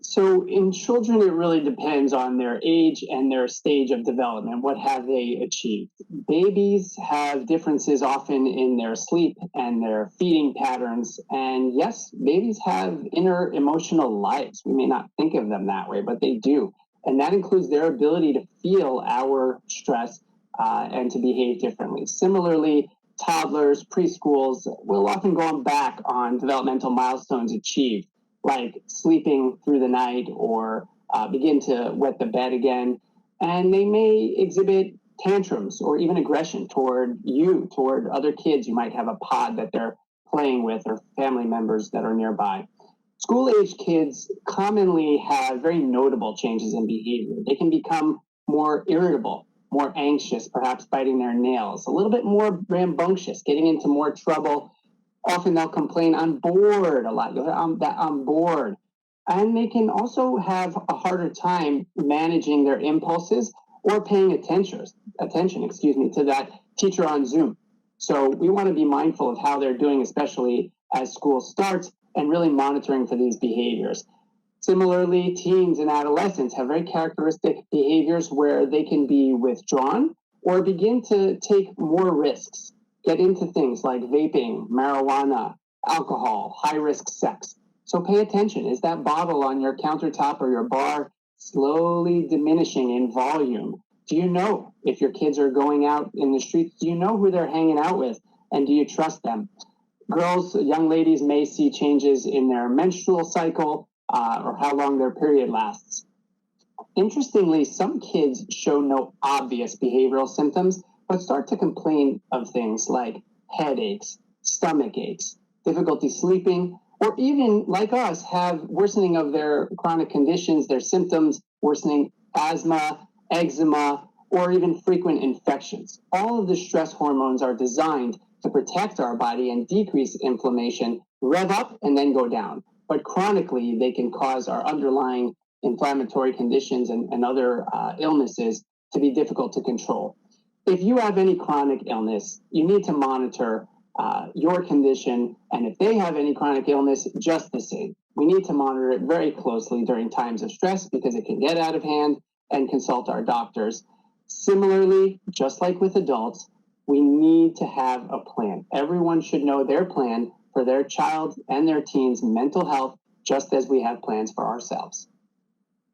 So in children, it really depends on their age and their stage of development. What have they achieved? Babies have differences often in their sleep and their feeding patterns. And yes, babies have inner emotional lives. We may not think of them that way, but they do. And that includes their ability to feel our stress and to behave differently. Similarly, toddlers, preschools will often go back on developmental milestones achieved, like sleeping through the night or begin to wet the bed again. And they may exhibit tantrums or even aggression toward you, toward other kids. You might have a pod that they're playing with or family members that are nearby. School-age kids commonly have very notable changes in behavior. They can become more irritable, more anxious, perhaps biting their nails, a little bit more rambunctious, getting into more trouble. Often they'll complain, I'm bored a lot. You'll hear, I'm bored. And they can also have a harder time managing their impulses or paying attention, to that teacher on Zoom. So we want to be mindful of how they're doing, especially as school starts, and really monitoring for these behaviors. Similarly, teens and adolescents have very characteristic behaviors where they can be withdrawn or begin to take more risks, get into things like vaping, marijuana, alcohol, high-risk sex. So pay attention. Is that bottle on your countertop or your bar slowly diminishing in volume? Do you know if your kids are going out in the streets? Do you know who they're hanging out with? And do you trust them? Girls, young ladies may see changes in their menstrual cycle or how long their period lasts. Interestingly, some kids show no obvious behavioral symptoms, but start to complain of things like headaches, stomach aches, difficulty sleeping, or even, like us, have worsening of their chronic conditions, their symptoms, worsening asthma, eczema, or even frequent infections. All of the stress hormones are designed to protect our body and decrease inflammation, rev up and then go down. But chronically, they can cause our underlying inflammatory conditions and other illnesses to be difficult to control. If you have any chronic illness, you need to monitor your condition, and if they have any chronic illness, just the same. We need to monitor it very closely during times of stress because it can get out of hand, and consult our doctors. Similarly, just like with adults, we need to have a plan. Everyone should know their plan for their child and their teen's mental health, just as we have plans for ourselves.